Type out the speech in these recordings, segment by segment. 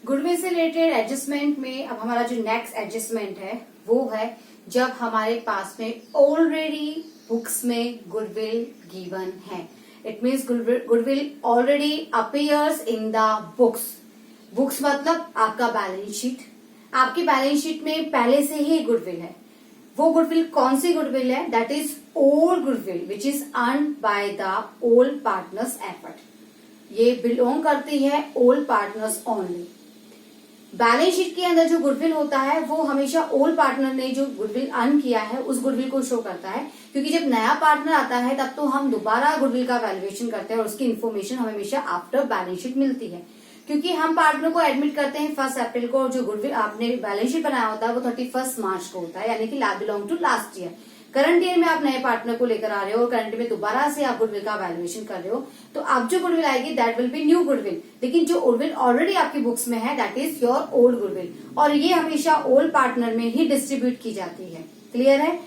Goodwill से related adjustment में अब हमारा जो नेक्स्ट एडजस्टमेंट है वो है जब हमारे पास में ऑलरेडी बुक्स में गुडविल गिवन है। It means goodwill already appears in the books. Books मतलब आपका बैलेंस शीट। आपकी बैलेंस शीट में पहले से ही गुडविल है। वो गुडविल कौन सी गुडविल है? That is old goodwill which is earned by the old partners effort. ये बिलोंग करती है old partners only. Balance sheet के अंदर जो गुडविल होता है वो हमेशा ओल्ड पार्टनर ने जो गुडविल अर्न किया है उस गुडविल को शो करता है, क्योंकि जब नया पार्टनर आता है तब तो हम दोबारा गुडविल का वैल्यूएशन करते हैं और उसकी इन्फॉर्मेशन हमें हमेशा आफ्टर बैलेंस शीट मिलती है। क्योंकि हम पार्टनर को एडमिट करते हैं 1 अप्रैल को और जो गुडविल आपने बैलेंस शीट बनाया होता है वो 31 मार्च को होता है, यानी कि belong to last year. Current year में आप नए पार्टनर को लेकर आ रहे हो और करंट में दोबारा से आप गुडविल का वैल्यूएशन कर रहे हो, तो अब जो गुडविल आएगी that will be new goodwill. लेकिन जो गुडविल ऑलरेडी आपकी बुक्स में है that is your old goodwill, और ये हमेशा ओल्ड पार्टनर में ही डिस्ट्रीब्यूट की जाती है। क्लियर है?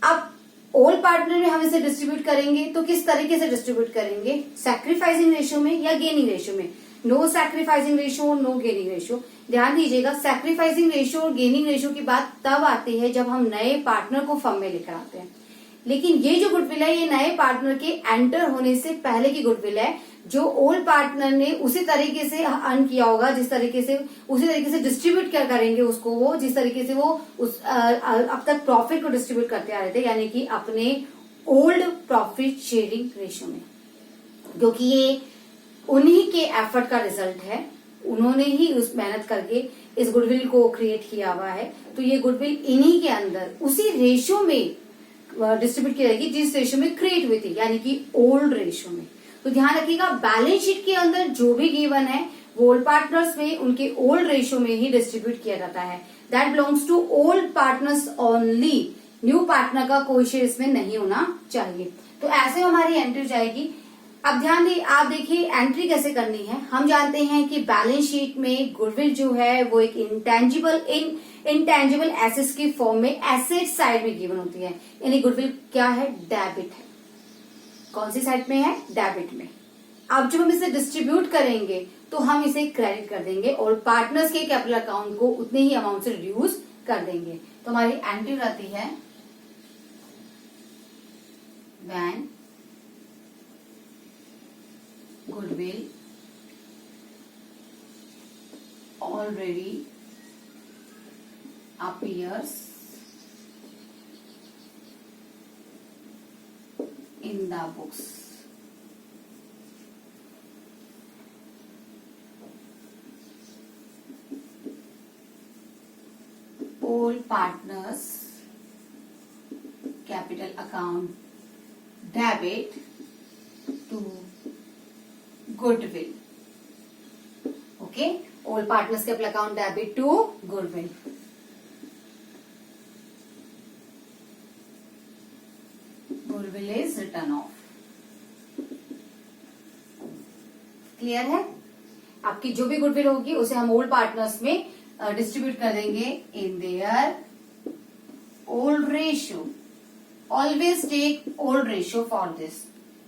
अब ओल्ड पार्टनर में हम इसे डिस्ट्रीब्यूट करेंगे तो किस तरीके से डिस्ट्रीब्यूट करेंगे? सैक्रिफाइसिंग रेशियो में या गेनिंग रेशियो में? No sacrificing ratio, no gaining ratio. ध्यान दीजिएगा, सैक्रिफाइसिंग रेशियो और गेनिंग रेशियो की बात तब आती है जब हम नए पार्टनर को फर्म में लेकर आते हैं। लेकिन ये जो गुडविल है ये नए पार्टनर के एंटर होने से पहले की गुडविल है, जो ओल्ड पार्टनर ने उसी तरीके से अर्न किया होगा, जिस तरीके से उसी तरीके से डिस्ट्रीब्यूट क्या करेंगे उसको, वो जिस तरीके से वो अब तक प्रॉफिट को डिस्ट्रीब्यूट करते आ रहे थे, यानी कि अपने ओल्ड प्रॉफिट शेयरिंग रेशियो में। क्योंकि ये उन्हीं के एफर्ट का रिजल्ट है, उन्होंने ही उस मेहनत करके इस गुडविल को क्रिएट किया हुआ है, तो ये गुडविल इन्हीं के अंदर उसी रेशियो में डिस्ट्रीब्यूट की जाएगी जिस रेशियो में क्रिएट हुई थी, यानी कि ओल्ड रेशियो में। तो ध्यान रखिएगा, बैलेंस शीट के अंदर जो भी गिवन है वो ओल्ड पार्टनर्स में उनके ओल्ड रेशियो में ही डिस्ट्रीब्यूट किया जाता है। That belongs to old partners only. New partner का कोई शेयर इसमें नहीं होना चाहिए। तो ऐसे हमारी एंट्री जाएगी। अब ध्यान दी, आप देखिए एंट्री कैसे करनी है। हम जानते हैं कि बैलेंस शीट में गुडविल जो है वो एक इंटेंजिबल एसेट्स की फॉर्म में एसेट साइड में गिवन होती है, यानी गुडविल क्या है? डेबिट है। कौन सी साइड में है? डेबिट में। अब जब हम इसे डिस्ट्रीब्यूट करेंगे तो हम इसे क्रेडिट कर देंगे और पार्टनर्स के कैपिटल अकाउंट को उतने ही अमाउंट से रिड्यूस कर देंगे। तो हमारी एंट्री रहती है when goodwill already appears in the books. All partners capital account debit to goodwill. Okay, all partners capital account debit to goodwill. Goodwill is written off. Clear है? आपकी जो भी गुडविल होगी उसे हम ओल्ड पार्टनर्स में डिस्ट्रीब्यूट कर देंगे in their old ratio. Always take old ratio for this.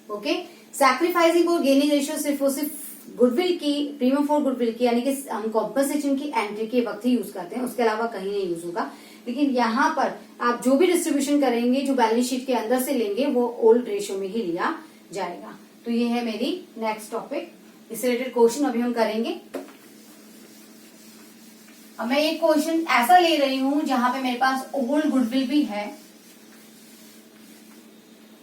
Okay, sacrificing और गेनिंग रेशियो सिर्फ और सिर्फ गुडविल की, प्रीमियम फॉर गुडविल की, यानी कि हम कॉम्पनसेशन की एंट्री के वक्त ही यूज करते हैं, उसके अलावा कहीं नहीं यूज होगा। लेकिन यहाँ पर आप जो भी डिस्ट्रीब्यूशन करेंगे, जो बैलेंस शीट के अंदर से लेंगे, वो ओल्ड रेशियो में ही लिया जाएगा। तो ये है मेरी नेक्स्ट टॉपिक। इससे रिलेटेड क्वेश्चन अभी हम करेंगे। अब मैं एक क्वेश्चन ऐसा ले रही हूं जहां पे मेरे पास ओल्ड गुडविल भी है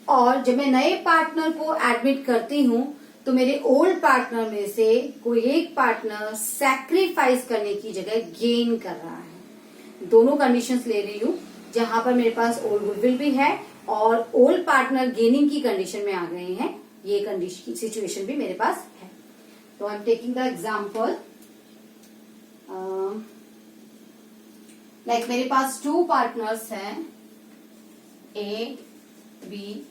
और जब मैं नए पार्टनर को एडमिट करती हूं तो मेरे ओल्ड पार्टनर में से कोई एक पार्टनर सैक्रिफाइस करने की जगह गेन कर रहा है। दोनों कंडीशंस ले रही हूं जहां पर मेरे पास ओल्ड गुडविल भी है और ओल्ड पार्टनर गेनिंग की कंडीशन में आ गए हैं। ये कंडीशन सिचुएशन भी मेरे पास है। तो I am taking the example like मेरे पास 2 पार्टनर्स हैं, A B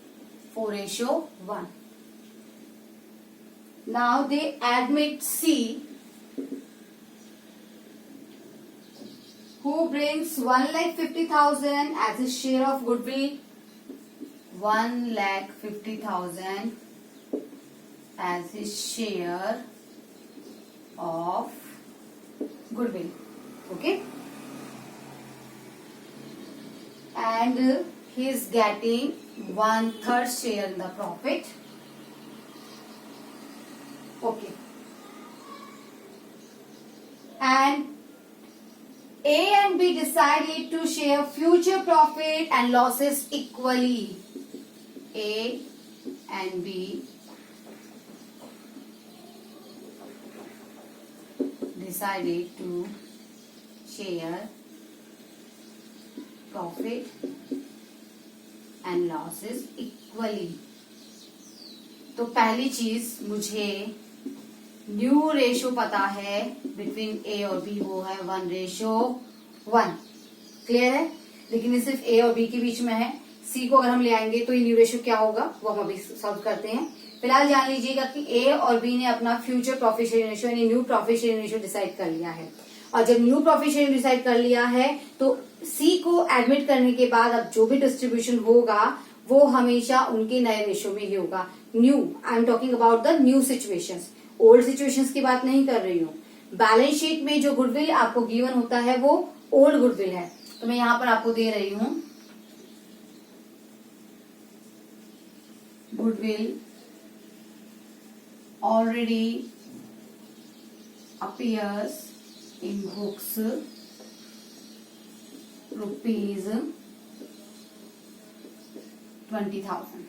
4:1. Now they admit C, who brings 1,50,000 as his share of goodwill. 1,50,000 as his share of goodwill. Okay, and he is getting 1/3 share in the profit. Okay, and A and B decided to share future profit and losses equally. A and B decided to share profit and losses equally. तो पहली चीज मुझे new ratio पता है between ए और B, वो है 1:1. Clear है? लेकिन ये सिर्फ ए और बी के बीच में है. सी को अगर हम ले आएंगे तो ये न्यू रेशो क्या होगा वो हम अभी सॉल्व करते हैं. फिलहाल जान लीजिएगा कि ए और बी ने अपना फ्यूचर प्रॉफिट शेयरिंग रेशियो यानी new profit sharing ratio decide कर लिया है. और जब न्यू प्रॉफिट शेयरिंग डिसाइड कर लिया है तो सी को एडमिट करने के बाद अब जो भी डिस्ट्रीब्यूशन होगा वो हमेशा उनके नए रेशियो में ही होगा. New, I am talking about the new situations, old situations की बात नहीं कर रही हूँ. बैलेंस शीट में जो गुडविल आपको गिवन होता है वो ओल्ड गुडविल है. तो मैं यहां पर आपको दे रही हूं goodwill already appears in books rupees 20,000.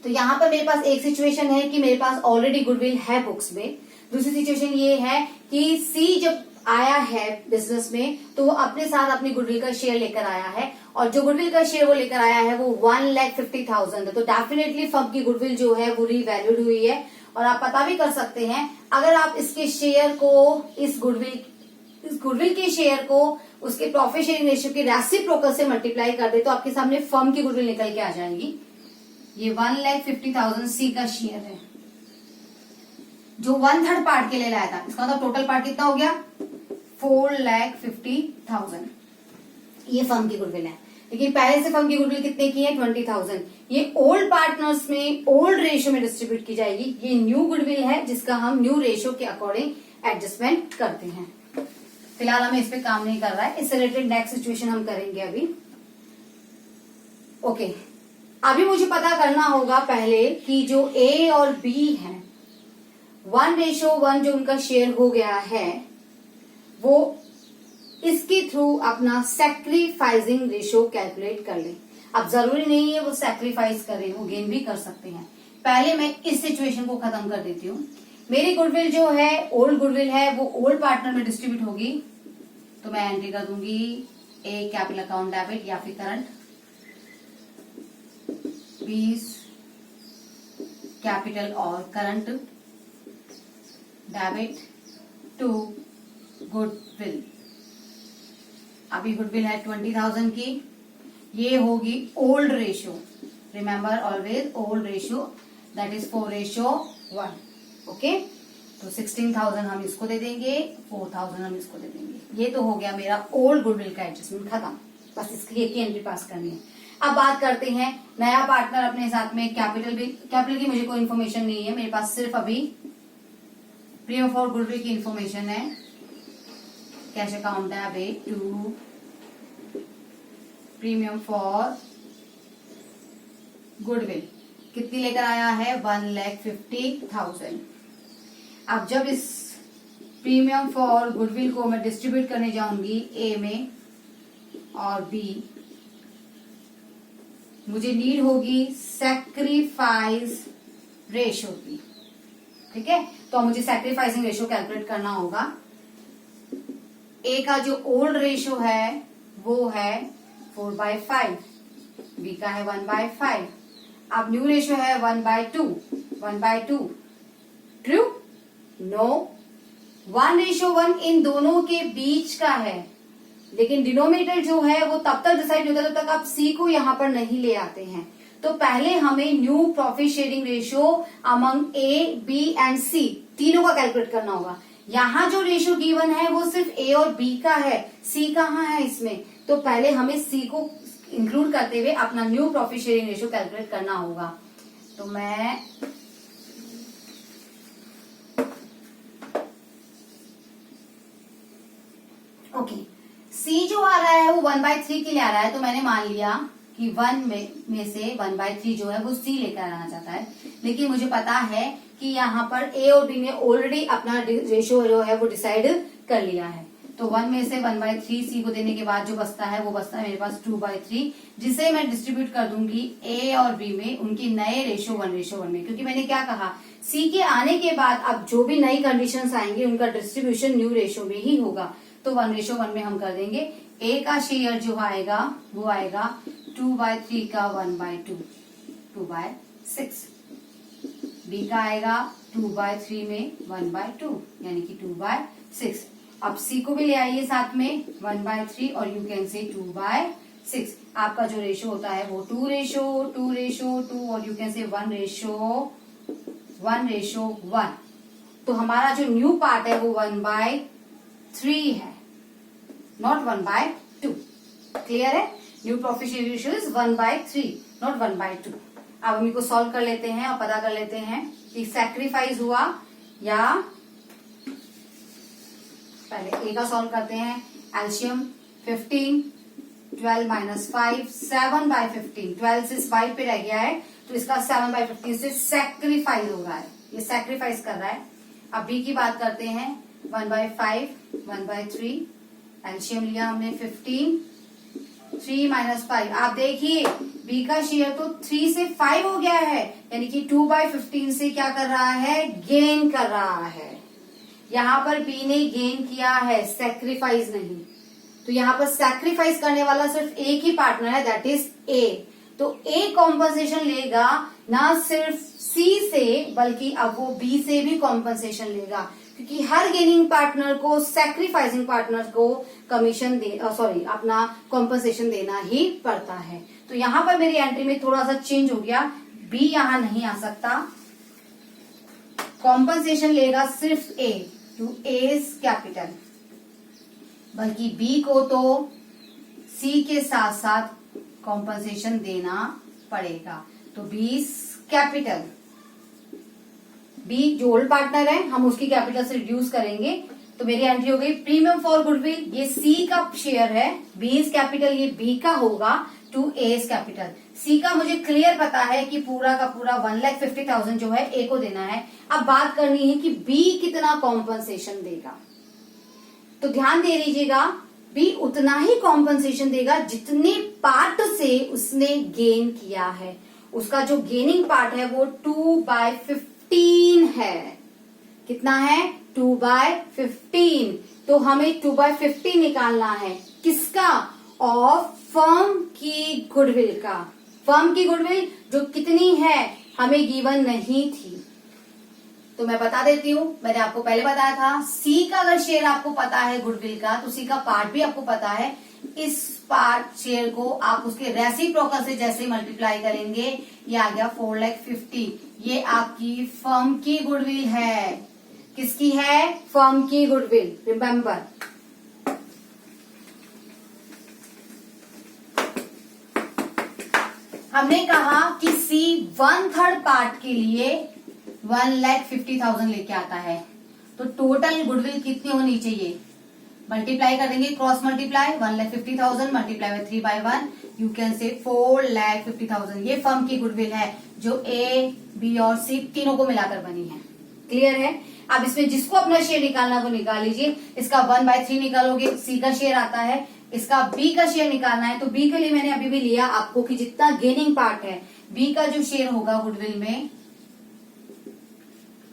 तो यहां पर मेरे पास एक सिचुएशन है कि मेरे पास ऑलरेडी गुडविल है बुक्स में. दूसरी सिचुएशन ये है कि सी जब आया है बिजनेस में तो वो अपने साथ अपनी गुडविल का शेयर लेकर आया है और जो गुडविल का शेयर वो लेकर आया है वो 1,50,000 है. तो डेफिनेटली फर्म की गुडविल जो है वो रीवैल्यूड हुई है. और आप पता भी कर सकते हैं अगर आप इसके शेयर को इस गुडविल के शेयर को उसके प्रॉफिट शेयरिंग रेशियो के रेसिप्रोकल से मल्टीप्लाई कर दे तो आपके सामने फर्म की गुडविल निकल के आ जाएगी. ये 1,50,000 सी का शेयर है जो 1/3 पार्ट के लिए लाया था. इसका मतलब टोटल पार्ट कितना हो गया 4,50,000. ये फर्म की गुडविल है. लेकिन पहले से फर्म की गुडविल कितने की है 20,000. ये ओल्ड पार्टनर्स में ओल्ड रेशियो में डिस्ट्रीब्यूट की जाएगी. ये न्यू गुडविल है जिसका हम न्यू रेशियो के अकॉर्डिंग एडजस्टमेंट करते हैं. फिलहाल हमें इस पे काम नहीं कर रहा है. इससे रिलेटेड नेक्स्ट सिचुएशन हम करेंगे अभी. ओके, अभी मुझे पता करना होगा पहले कि जो ए और बी है 1:1 जो उनका शेयर हो गया है वो इसके थ्रू अपना सैक्रिफाइसिंग रेशियो कैलकुलेट कर ले. अब जरूरी नहीं है वो सैक्रिफाइस करें, वो गेन भी कर सकते हैं. पहले मैं इस सिचुएशन को खत्म कर देती हूँ. मेरी गुडविल जो है ओल्ड गुडविल है वो ओल्ड पार्टनर में डिस्ट्रीब्यूट होगी. तो मैं एंट्री कर दूंगी ए कैपिटल अकाउंट डेबिट या फिर करंट, 20 कैपिटल और करंट डेबिट टू गुडविल. अभी गुडविल है 20,000 की. ये होगी old ratio. Remember always old ratio that is 4:1. Okay, तो 16,000 हम इसको दे देंगे, 4,000 हम इसको दे देंगे. ये तो हो गया मेरा ओल्ड गुडविल का एडजस्टमेंट खत्म. बस इसकी एक ही एंट्री पास करनी है. अब बात करते हैं नया पार्टनर अपने साथ में. कैपिटल की मुझे कोई इन्फॉर्मेशन नहीं है. मेरे पास सिर्फ अभी प्रीमियम फॉर गुडविल की इन्फॉर्मेशन है. Cash account debit to premium for goodwill कितनी लेकर आया है 1,50,000. अब जब इस प्रीमियम फॉर गुडविल को मैं डिस्ट्रीब्यूट करने जाऊंगी ए में और बी, मुझे नीड होगी सैक्रिफाइस रेशियो की. ठीक है, तो मुझे सैक्रिफाइसिंग रेशियो कैलकुलेट करना होगा. ए का जो ओल्ड रेशियो है वो है 4/5, बी का है 1/5. अब न्यू रेशियो है 1/2. ट्रू? नो, 1:1 इन दोनों के बीच का है. लेकिन डिनोमिनेटर जो है वो तब तक डिसाइड होता है जब तक आप सी को यहां पर नहीं ले आते हैं. तो पहले हमें new profit sharing ratio among A B and C तीनों का कैलकुलेट करना होगा. यहाँ जो रेशियो गिवन है वो सिर्फ ए और बी का है, सी कहाँ है इसमें. तो पहले हमें सी को इंक्लूड करते हुए अपना new profit sharing ratio calculate करना होगा. तो मैं ओके, सी जो आ रहा है वो 1/3 के लिए आ रहा है, तो मैंने मान लिया कि 1 में से 1/3 जो है वो सी लेकर आना चाहता है। लेकिन मुझे पता है कि यहाँ पर ए और बी ने ऑलरेडी अपना रेशियो जो है वो डिसाइड कर लिया है। तो 1 में से 1/3 सी को देने के बाद जो बचता है वो बचता है मेरे पास 2/3, जिसे मैं डिस्ट्रीब्यूट कर दूंगी ए और बी में उनकी नए रेशियो 1:1 में। क्योंकि मैंने क्या कहा, सी के आने के बाद अब जो भी नई कंडीशंस आएंगी उनका डिस्ट्रीब्यूशन न्यू रेशियो में ही होगा। तो 1:1 में हम कर देंगे। ए का शेयर जो आएगा वो आएगा 2/3 का 1/2, 2/6। बी का आएगा 2/3 में 1/2 यानी कि 2/6। अब सी को भी ले आइए साथ में 1/3 और यू कैन से 2/6। आपका जो रेशो होता है वो 2:2 और यू कैन से 1:1। तो हमारा जो न्यू पार्ट है वो 1/3 है, नॉट 1/2। क्लियर है? New proficient ratio is 1/3 not 1/2। अब हम इसको सॉल्व कर लेते हैं और पता कर लेते हैं कि सैक्रिफाइस हुआ या पहले ए का सॉल्व करते हैं। एल्शियम 15, 12 - 5, 7/15। 12 से 5 पे रह गया है तो इसका 7/15 से सैक्रिफाइस हो रहा है, ये सैक्रिफाइस कर रहा है। अब बी की बात करते हैं। 1/5, 1/3। एल्शियम लिया हमने 15, 3 - 5। आप देखिए बी का शेयर तो 3 से 5 हो गया है, यानी कि 2/15 से क्या कर रहा है, गेन कर रहा है। यहाँ पर बी ने गेन किया है, सैक्रिफाइस नहीं। तो यहाँ पर सैक्रिफाइस करने वाला सिर्फ एक ही पार्टनर है, दैट इज ए। तो ए कॉम्पनसेशन लेगा ना सिर्फ सी से बल्कि अब वो बी से भी कॉम्पनसेशन लेगा, क्योंकि हर गेनिंग पार्टनर को सैक्रिफाइसिंग पार्टनर को कमीशन अपना कॉम्पनसेशन देना ही पड़ता है। तो यहाँ पर मेरी एंट्री में थोड़ा सा चेंज हो गया, बी यहाँ नहीं आ सकता, कॉम्पनसेशन लेगा सिर्फ ए टू एज कैपिटल, बल्कि बी को तो सी के साथ साथ कॉम्पनसेशन देना पड़ेगा। तो बी कैपिटल, बी जो ओल्ड पार्टनर है हम उसकी कैपिटल से रिड्यूस करेंगे। तो मेरी एंट्री हो गई प्रीमियम फॉर गुडविल, ये सी का शेयर है, बी इज कैपिटल ये बी का होगा टू ए इज कैपिटल। सी का मुझे क्लियर पता है कि पूरा का पूरा 1,50,000 जो है ए को देना है। अब बात करनी है कि बी कितना कॉम्पनसेशन देगा। तो ध्यान दे लीजिएगा, बी उतना ही कॉम्पनसेशन देगा जितने पार्ट से उसने गेन किया है। उसका जो गेनिंग पार्ट है वो 2/15 है। कितना है? 2/15। तो हमें 2/15 निकालना है, किसका? ऑफ फर्म की गुडविल का। फर्म की गुडविल जो कितनी है हमें गिवन नहीं थी, तो मैं बता देती हूँ। मैंने आपको पहले बताया था, सी का अगर शेयर आपको पता है गुडविल का तो सी का पार्ट भी आपको पता है। इस पार्ट शेयर को आप उसके रेसिप्रोकल से जैसे मल्टीप्लाई करेंगे, ये आ गया 4,50,000। ये आपकी फर्म की गुडविल है। किसकी है? फर्म की गुडविल। रिमेम्बर, हमने कहा कि सी 1/3 पार्ट के लिए 1,50,000 लेके आता है। तो टोटल गुडविल कितनी होनी चाहिए? मल्टीप्लाई कर देंगे, cross multiply, 1,50,000 multiply by 3/1, you can से 4,50,000। ये फर्म की गुडविल है जो ए, बी और सी तीनों को मिलाकर बनी है। क्लियर है? अब इसमें जिसको अपना शेयर निकालना वो निकाल लीजिए। इसका 1/3 निकालोगे, सी का शेयर आता है। इसका बी का शेयर निकालना है, तो बी के लिए मैंने अभी भी लिया आपको कि जितना गेनिंग पार्ट है बी का जो शेयर होगा गुडविल में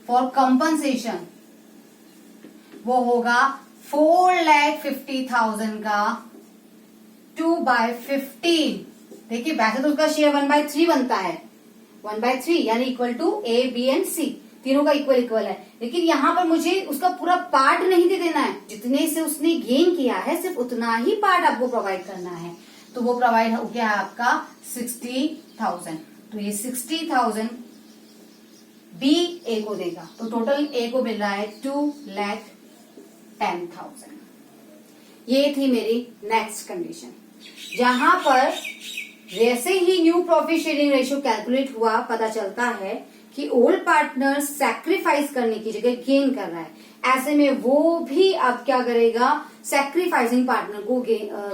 फॉर कंपनसेशन वो होगा 4,50,000 का 2/15। देखिए वैसे तो उसका शेयर 1/3 बनता है, 1/3 यानी equal to A, B and C, तीनों का इक्वल है। लेकिन यहाँ पर मुझे उसका पूरा पार्ट नहीं दे देना है, जितने से उसने गेन किया है सिर्फ उतना ही पार्ट आपको प्रोवाइड करना है। तो वो प्रोवाइड हो गया है आपका 60,000। तो ये 60,000 बी ए को देगा, तो टोटल ए को मिल रहा है 2,10,000। ये थी मेरी नेक्स्ट कंडीशन, जहां पर जैसे ही new profit sharing ratio calculate हुआ पता चलता है कि ओल्ड पार्टनर सैक्रिफाइस करने की जगह गेन कर रहा है, ऐसे में वो भी अब क्या करेगा, सैक्रिफाइसिंग पार्टनर को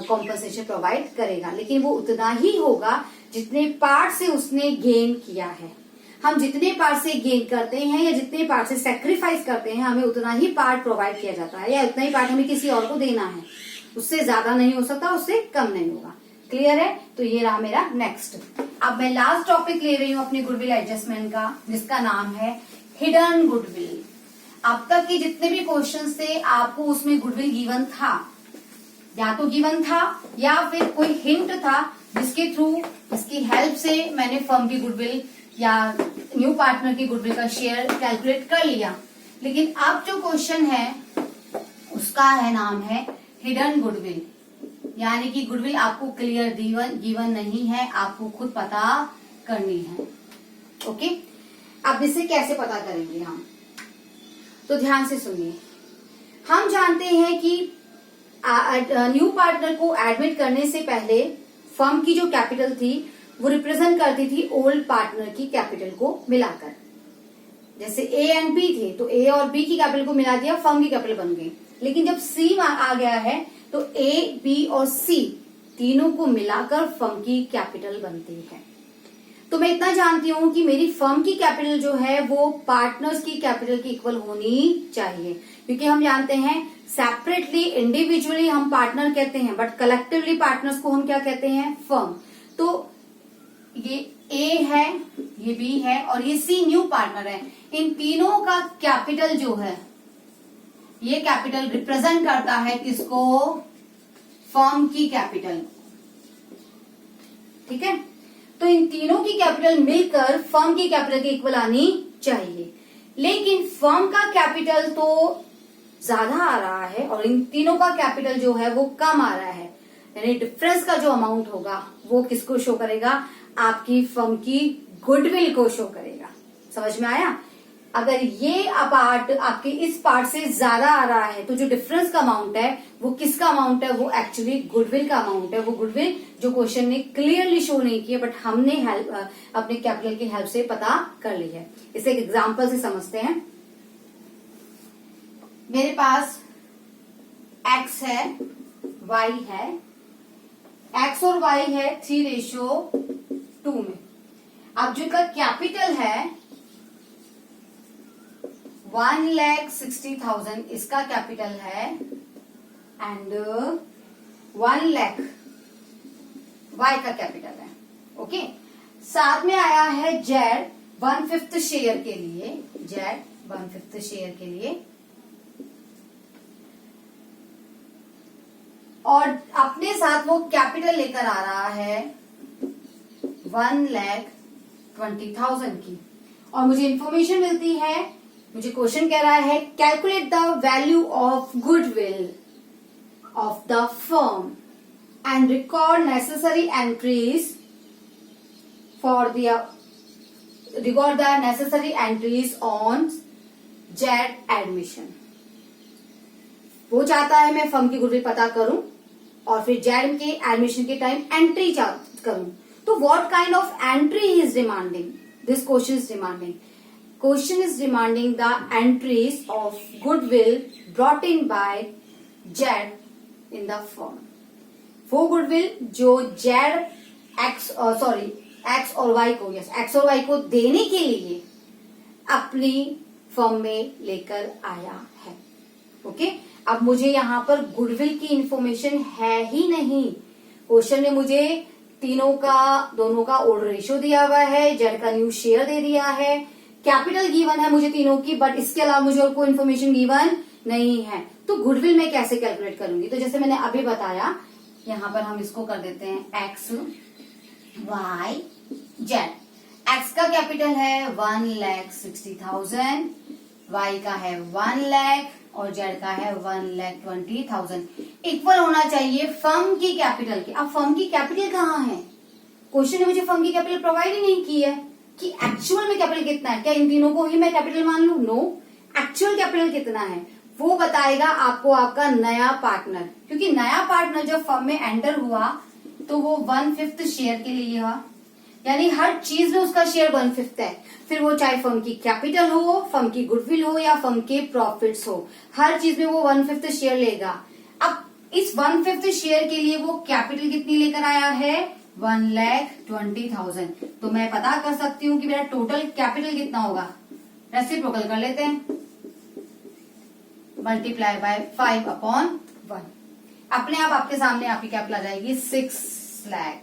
कॉम्पनसेशन प्रोवाइड करेगा, लेकिन वो उतना ही होगा जितने पार्ट से उसने गेन किया है। हम जितने पार्ट से गेन करते हैं या जितने पार्ट से सैक्रिफाइस करते हैं, हमें उतना ही पार्ट प्रोवाइड किया जाता है या उतना ही पार्ट हमें किसी और को देना है। उससे ज्यादा नहीं हो सकता, उससे कम नहीं होगा। क्लियर है? तो ये रहा मेरा नेक्स्ट। अब मैं लास्ट टॉपिक ले रही हूँ अपनी गुडविल एडजस्टमेंट का, जिसका नाम है हिडन गुडविल। अब तक के जितने भी क्वेश्चन थे आपको उसमें गुडविल गिवन था, या तो गिवन था या फिर कोई हिंट था जिसके थ्रू, इसकी हेल्प से मैंने फर्म की गुडविल या न्यू पार्टनर की गुडविल का शेयर कैलकुलेट कर लिया। लेकिन अब जो क्वेश्चन है उसका है नाम है हिडन गुडविल, यानी कि गुडविल आपको क्लियर गिवन नहीं है, आपको खुद पता करनी है। ओके, अब इसे कैसे पता करेंगे हम, तो ध्यान से सुनिए। हम जानते हैं कि न्यू पार्टनर को एडमिट करने से पहले फर्म की जो कैपिटल थी वो रिप्रेजेंट करती थी ओल्ड पार्टनर की कैपिटल को मिलाकर। जैसे ए एंड बी थे तो ए और बी की कैपिटल को मिला दिया, फर्म की कैपिटल बन गई। लेकिन जब सी आ गया है तो ए, बी और सी तीनों को मिलाकर फर्म की कैपिटल बनती है। तो मैं इतना जानती हूं कि मेरी फर्म की कैपिटल जो है वो पार्टनर्स की कैपिटल की इक्वल होनी चाहिए, क्योंकि हम जानते हैं सेपरेटली इंडिविजुअली हम पार्टनर कहते हैं, बट कलेक्टिवली पार्टनर्स को हम क्या कहते हैं, फर्म। तो ये ए है, ये बी है और ये सी न्यू पार्टनर है। इन तीनों का कैपिटल जो है, ये कैपिटल रिप्रेजेंट करता है किसको, फर्म की कैपिटल। ठीक है, तो इन तीनों की कैपिटल मिलकर फर्म की कैपिटल की इक्वल आनी चाहिए। लेकिन फर्म का कैपिटल तो ज्यादा आ रहा है और इन तीनों का कैपिटल जो है वो कम आ रहा है, यानी डिफरेंस का जो अमाउंट होगा वो किसको शो करेगा, आपकी फर्म की गुडविल को शो करेगा। समझ में आया? अगर ये पार्ट आपके इस पार्ट से ज्यादा आ रहा है तो जो डिफरेंस का अमाउंट है वो किसका अमाउंट है, वो एक्चुअली गुडविल का अमाउंट है। वो गुडविल जो क्वेश्चन ने क्लियरली शो नहीं किया, बट हमने अपने कैपिटल की हेल्प से पता कर ली है। इसे एक एग्जांपल से समझते हैं। मेरे पास x है, y है, x और y है 3:2 में। अब जो का कैपिटल है 1,60,000 इसका कैपिटल है, एंड 1 लाख y का कैपिटल है। ओके, साथ में आया है जेड 1/5 शेयर के लिए, जेड 1/5 शेयर के लिए, और अपने साथ वो कैपिटल लेकर आ रहा है 1,20,000 की। और मुझे इंफॉर्मेशन मिलती है, मुझे क्वेश्चन कह रहा है calculate the value of goodwill of the firm and record necessary entries for record the necessary entries on Z admission. वो चाहता है मैं फर्म की गुडविल पता करूं और फिर जेड के एडमिशन के टाइम एंट्री करूं। तो what kind of entry he is demanding, this question is demanding, question is demanding the entries of goodwill brought in by Z in the firm. वो गुडविल जो जेड एक्स और Y को, yes x और Y को देने के लिए अपनी फर्म में लेकर आया है। ओके, अब मुझे यहाँ पर गुडविल की इंफॉर्मेशन है ही नहीं। क्वेश्चन ने मुझे दोनों का ओल्ड रेशियो दिया हुआ है, जेड का न्यू शेयर दे दिया है, कैपिटल गिवन है मुझे तीनों की, बट इसके अलावा मुझे और कोई इन्फॉर्मेशन गिवन नहीं है। तो गुडविल मैं कैसे कैलकुलेट करूंगी? तो जैसे मैंने अभी बताया, यहाँ पर हम इसको कर देते हैं एक्स वाई जेड। एक्स का कैपिटल है 1,60,000, वाई का है 1 लाख और जेड का है 1,20,000। इक्वल होना चाहिए फर्म की कैपिटल के। अब फर्म की कैपिटल कहाँ है? क्वेश्चन ने मुझे फर्म की कैपिटल प्रोवाइड ही नहीं की है कि एक्चुअल में कैपिटल कितना है। क्या इन तीनों को ही मैं कैपिटल मान लू? नो, एक्चुअल कैपिटल कितना है वो बताएगा आपको आपका नया पार्टनर, क्योंकि नया पार्टनर जब फर्म में एंटर हुआ तो वो 1/5 शेयर के लिए हुआ। यानी हर चीज में उसका शेयर 1/5 है। फिर वो चाहे फर्म की कैपिटल हो, फर्म की गुडविल हो या फर्म के प्रॉफिट्स हो, हर चीज में वो 1/5 शेयर लेगा। अब इस 1/5 शेयर के लिए वो कैपिटल कितनी लेकर आया है, 1,20,000। तो मैं पता कर सकती हूँ कि मेरा टोटल कैपिटल कितना होगा, रेसिप्रोकल कर लेते हैं, मल्टीप्लाई बाय 5/1। अपने आप आपके सामने आपकी कैपिटल आ जाएगी 6 लाख।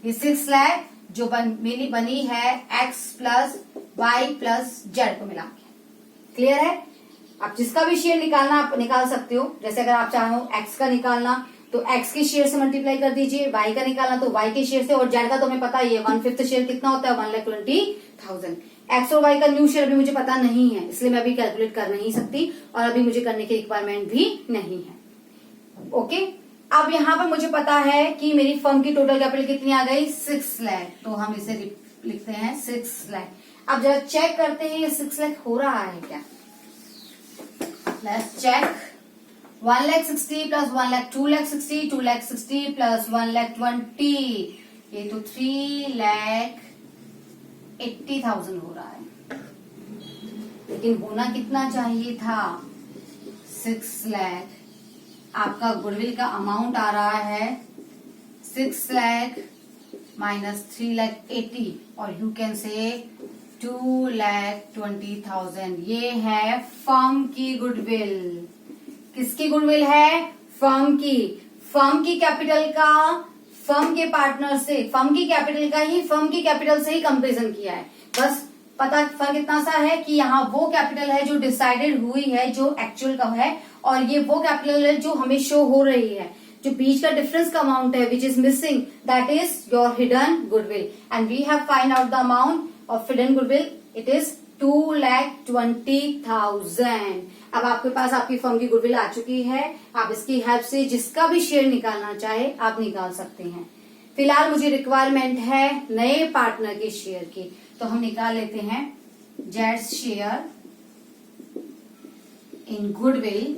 ये 6 लाख जो मेरी बनी है x plus Y plus Z को मिला के। क्लियर है? आप जिसका भी शेयर निकालना आप निकाल सकते हो। जैसे अगर आप चाहो x का निकालना तो x के शेयर से मल्टीप्लाई कर दीजिए, y का निकालना तो y के शेयर से, और जेड का तो हमें पता ही है 1/5 शेयर कितना होता है, 1,20,000। x और y का न्यू शेयर अभी मुझे पता नहीं है, इसलिए मैं अभी कैलकुलेट कर नहीं सकती और अभी मुझे करने की रिक्वायरमेंट भी नहीं है। ओके, अब यहाँ पर मुझे पता है कि मेरी फर्म की टोटल कैपिटल कितनी आ गई, 6 लाख। तो हम इसे लिखते हैं 6 लाख। अब जरा चेक करते हैं ये 6 लाख हो रहा है क्या। Let's check. 1,60,000 प्लस 1,00,000 2,60,000, 2,60,000 प्लस 1,20,000, ये तो 3,80,000 हो रहा है। लेकिन होना कितना चाहिए था, 6 लाख। आपका गुडविल का अमाउंट आ रहा है 6 लाख माइनस 3,80,000 और यू कैन से 2,20,000। ये है फर्म की गुडविल। किसकी गुडविल है, फर्म की। फर्म की कैपिटल का फर्म के पार्टनर से, फर्म की कैपिटल का ही फर्म की कैपिटल से ही कंपेरिजन किया है। बस पता फर्क इतना सा है कि यहाँ वो कैपिटल है जो डिसाइडेड हुई है, जो एक्चुअल का है, और ये वो कैपिटल है जो हमें शो हो रही है। जो बीच का डिफरेंस का अमाउंट है which is missing, that is your hidden goodwill, and we have find out the amount of hidden goodwill. It is 2,20,000। अब आपके पास आपकी फर्म की गुडविल आ चुकी है। आप इसकी हेल्प से जिसका भी शेयर निकालना चाहे आप निकाल सकते हैं। फिलहाल मुझे रिक्वायरमेंट है नए पार्टनर के शेयर की, तो हम निकाल लेते हैं Jades share in goodwill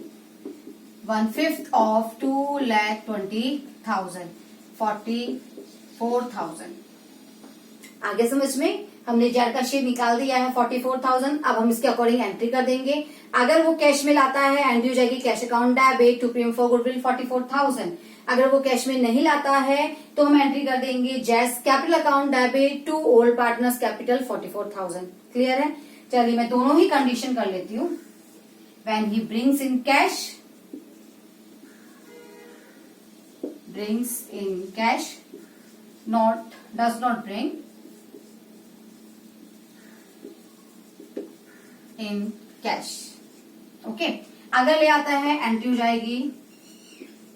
1/5 of 2,20,000, 44,000। आगे समझ में? हमने जेड का शेयर निकाल दिया है 44,000। अब हम इसके अकॉर्डिंग एंट्री कर देंगे। अगर वो कैश में लाता है एंट्री हो जाएगी cash account debit to premium for goodwill 44,000। अगर वो कैश में नहीं लाता है तो हम एंट्री कर देंगे जेड्स capital account debit to old partners capital 44,000। Clear है? चलिए मैं दोनों ही कंडीशन कर लेती हूँ। When he brings in cash, does not bring in cash। Okay, अगर ले आता है एंट्री हो जाएगी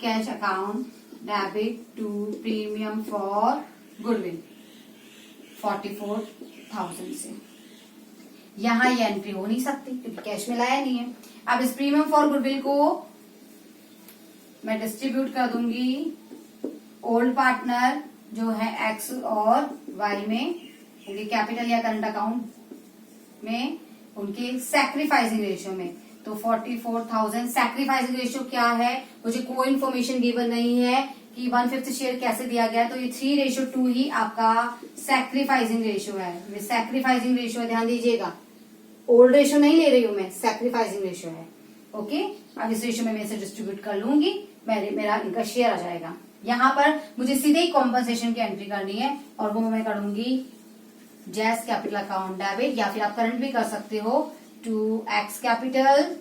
cash account debit to premium for goodwill 44,000 से। यहां ये एंट्री हो नहीं सकती क्योंकि कैश में लाया नहीं है। अब इस प्रीमियम फॉर गुडविल को मैं डिस्ट्रीब्यूट कर दूंगी ओल्ड पार्टनर जो है एक्स और वाई में, उनके कैपिटल या करंट अकाउंट में, उनके सैक्रिफाइसिंग रेशियो में। तो 44,000 सैक्रिफाइसिंग रेशियो क्या है, मुझे कोई इन्फॉर्मेशन गिवन नहीं है कि 1/5 शेयर कैसे दिया गया। तो ये 3:2 ही आपका सैक्रिफाइसिंग रेशियो है। ये सैक्रिफाइसिंग रेशियो, ध्यान दीजिएगा, ओल्ड रेशियो नहीं ले रही हूं मैं, सैक्रिफाइसिंग रेशियो है। ओके, अब इस रेशियो में मैं इसे डिस्ट्रीब्यूट कर लूंगी, मेरा इनका शेयर आ जाएगा। यहाँ पर मुझे सीधे ही कॉम्पनसेशन की एंट्री करनी है और वो मैं करूंगी जेड्स कैपिटल अकाउंट डेबिट, या फिर आप करंट भी कर सकते हो, to X capital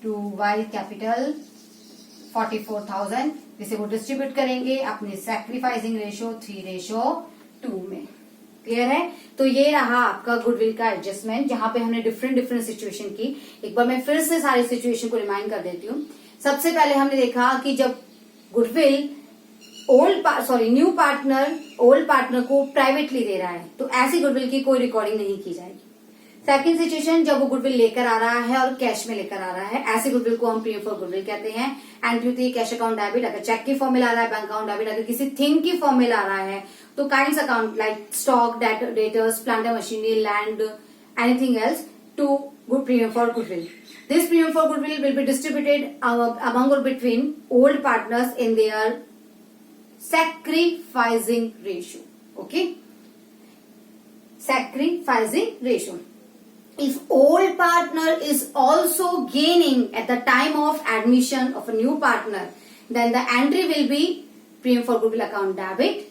to Y capital 44,000, जिसे वो डिस्ट्रीब्यूट करेंगे अपने सैक्रिफाइसिंग रेशियो 3:2 में। क्लियर है? तो ये रहा आपका गुडविल का एडजस्टमेंट, जहां पे हमने डिफरेंट सिचुएशन की। एक बार मैं फिर से सारी सिचुएशन को रिमाइंड कर देती हूँ। सबसे पहले हमने देखा कि जब goodwill new partner old partner को प्राइवेटली दे रहा है तो ऐसी गुडविल की कोई रिकॉर्डिंग नहीं की जाएगी। सेकंड सिचुएशन, जब वो गुडविल लेकर आ रहा है और कैश में लेकर आ रहा है, ऐसी गुडविल को हम प्रीमियम फॉर गुडविल कहते हैं। एंट्री होती है कैश अकाउंट डेबिट, अगर चेक की फॉर्म में ला रहा है बैंक अकाउंट डेबिट, अगर किसी थिंग की फॉर्म में ला रहा है तो kinds account like stock, debtors, plant and machinery, land, anything else to good premium for goodwill. This premium for goodwill will be distributed among or between old partners in their sacrificing ratio. Okay? sacrificing ratio. If old partner is also gaining at the time of admission of a new partner, then the entry will be premium for goodwill account debit.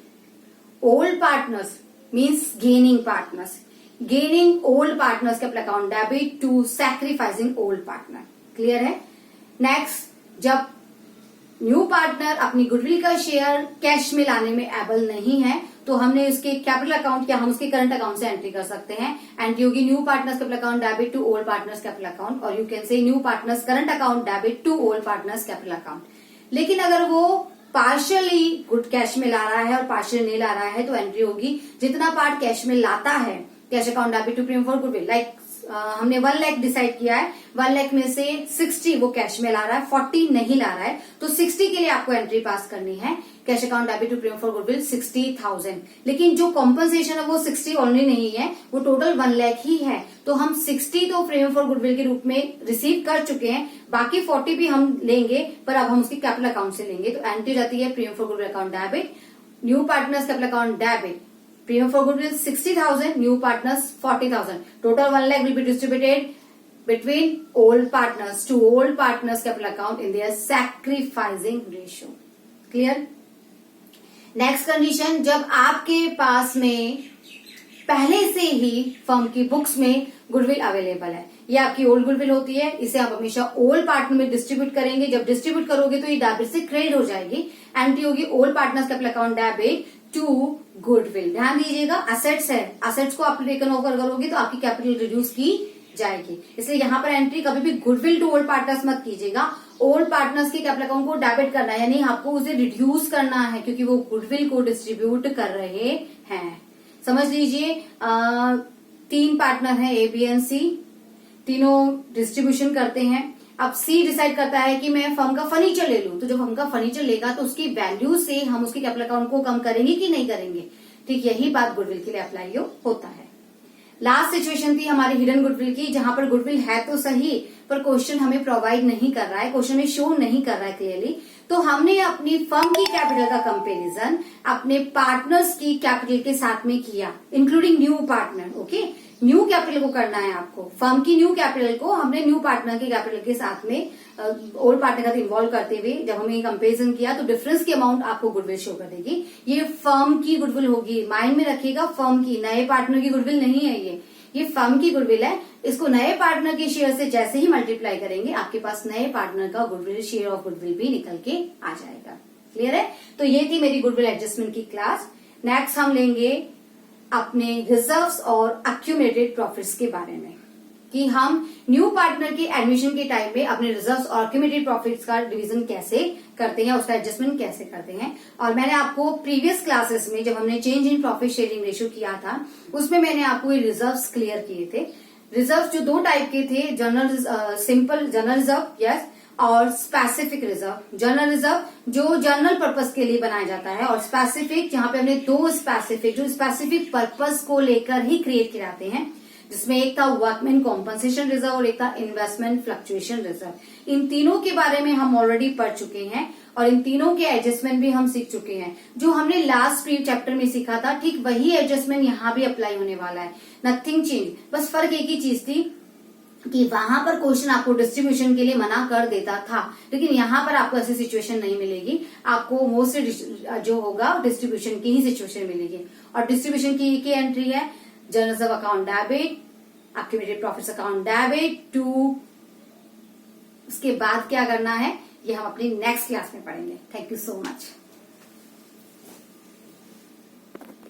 Old partners means gaining partners. Gaining old partners capital account debit to sacrificing old partner. Clear है? Next, जब new partner अपनी goodwill का share cash में लाने में able नहीं है तो हमने उसके कैपिटल अकाउंट या हम उसके करंट अकाउंट से एंट्री कर सकते हैं. एंट्री होगी new partners capital account debit to old partners capital account, और you can say new partners current account debit to old partners capital account. लेकिन अगर वो पार्शियली गुड कैश में ला रहा है और पार्शियल नहीं ला रहा है तो एंट्री होगी जितना पार्ट कैश में लाता है cash account debit to premium for goodwill. Like हमने 1 लाख डिसाइड किया है, 1 लाख में से 60 वो कैश में ला रहा है, 40 नहीं ला रहा है, तो 60 के लिए आपको एंट्री पास करनी है cash account debit to premium for goodwill 60,000. लेकिन जो कॉम्पनसेशन है वो 60 ऑनली नहीं है, वो टोटल 1 लाख ही है. तो हम 60 तो प्रीमियम फॉर गुडविल के रूप में रिसीव कर चुके हैं, बाकी 40 भी हम लेंगे पर अब हम उसके कैपिटल अकाउंट से लेंगे. तो एंट्री जाती है premium for goodwill account debit, new partners capital account debit, premium for goodwill 60,000, new partners 40,000. Total 1 lakh will be distributed between old partners to old partners capital account in their sacrificing ratio. Clear? Next condition, जब आपके पास में पहले से ही firm की books में goodwill available है, ये आपकी ओल्ड गुडविल होती है, इसे आप हमेशा ओल्ड पार्टनर में डिस्ट्रीब्यूट करेंगे. जब डिस्ट्रीब्यूट करोगे तो ये डेबिट से क्रेडिट हो जाएगी. एंट्री होगी old partners capital account debit to goodwill. ध्यान दीजिएगा, असेट्स है, असेट्स को आप टेकन ओवर करोगे तो आपकी कैपिटल रिड्यूस की जाएगी. इसलिए यहाँ पर एंट्री कभी भी गुडविल टू ओल्ड पार्टनर्स मत कीजिएगा. ओल्ड पार्टनर्स के कैपिटल अकाउंट को डेबिट करना है, यानी आपको उसे रिड्यूस करना है क्योंकि वो गुडविल को डिस्ट्रीब्यूट कर रहे हैं. समझ लीजिए 3 पार्टनर हैं ए, बी एंड सी, तीनों डिस्ट्रीब्यूशन करते हैं. अब सी डिसाइड करता है कि मैं फर्म का फर्नीचर ले लूं, तो जब फर्म का फर्नीचर लेगा तो उसकी वैल्यू से हम उसके कैपिटल अकाउंट को कम करेंगे कि नहीं करेंगे. ठीक यही बात गुडविल के लिए अप्लाई होता है. लास्ट सिचुएशन थी हमारी हिडन गुडविल की, जहां पर गुडविल है तो सही पर क्वेश्चन हमें प्रोवाइड नहीं कर रहा है, क्वेश्चन में शो नहीं कर रहा है क्लियरली. तो हमने अपनी फर्म की कैपिटल का कंपैरिजन अपने पार्टनर्स की कैपिटल के साथ में किया, including new partner. Okay, new capital को करना है आपको, फर्म की न्यू कैपिटल को हमने न्यू पार्टनर के कैपिटल के साथ में ओल्ड पार्टनर का इन्वॉल्व करते हुए जब हमने कंपेरिजन किया तो डिफरेंस की अमाउंट आपको गुडविल शो कर देगी. ये फर्म की गुडविल होगी, माइंड में रखिएगा, फर्म की, नए पार्टनर की गुडविल नहीं है. ये फर्म की गुडविल है. इसको नए पार्टनर के शेयर से जैसे ही मल्टीप्लाई करेंगे आपके पास नए पार्टनर का गुडविल, शेयर ऑफ गुडविल भी निकल के आ जाएगा. क्लियर है? तो ये थी मेरी गुडविल एडजस्टमेंट की क्लास. नेक्स्ट हम लेंगे अपने रिजर्व्स और एक्यूमुलेटेड प्रॉफिट्स के बारे में, कि हम न्यू पार्टनर के एडमिशन के टाइम पे अपने रिजर्व्स और एक्यूमुलेटेड प्रॉफिट्स का डिवीजन कैसे करते हैं, उसका एडजस्टमेंट कैसे करते हैं. और मैंने आपको प्रीवियस क्लासेस में जब हमने change in profit sharing ratio किया था उसमें मैंने आपको ये रिजर्व्स क्लियर किए थे. रिजर्व जो 2 टाइप के थे, general, simple general reserve yes, और स्पेसिफिक रिजर्व. जनरल रिजर्व जो जनरल पर्पस के लिए बनाया जाता है, और स्पेसिफिक जहां पे हमने 2 स्पेसिफिक जो स्पेसिफिक पर्पस को लेकर ही क्रिएट कराते हैं, जिसमें एक था वर्कमैन कॉम्पनसेशन रिजर्व और एक था इन्वेस्टमेंट फ्लक्चुएशन रिजर्व. इन तीनों के बारे में हम ऑलरेडी पढ़ चुके हैं और इन तीनों के एडजस्टमेंट भी हम सीख चुके हैं. जो हमने लास्ट चैप्टर में सीखा था ठीक वही एडजस्टमेंट यहाँ भी अप्लाई होने वाला है. नथिंग चेंज, बस फर्क एक ही चीज थी कि वहां पर क्वेश्चन आपको डिस्ट्रीब्यूशन के लिए मना कर देता था, लेकिन यहाँ पर आपको ऐसी सिचुएशन नहीं मिलेगी. आपको मोस्टली जो होगा डिस्ट्रीब्यूशन की ही सिचुएशन मिलेगी. और डिस्ट्रीब्यूशन की एक ही एंट्री है, general reserve account debit, accumulated profits account debit to. उसके बाद क्या करना है ये हम अपनी नेक्स्ट क्लास में पढ़ेंगे. Thank you so much.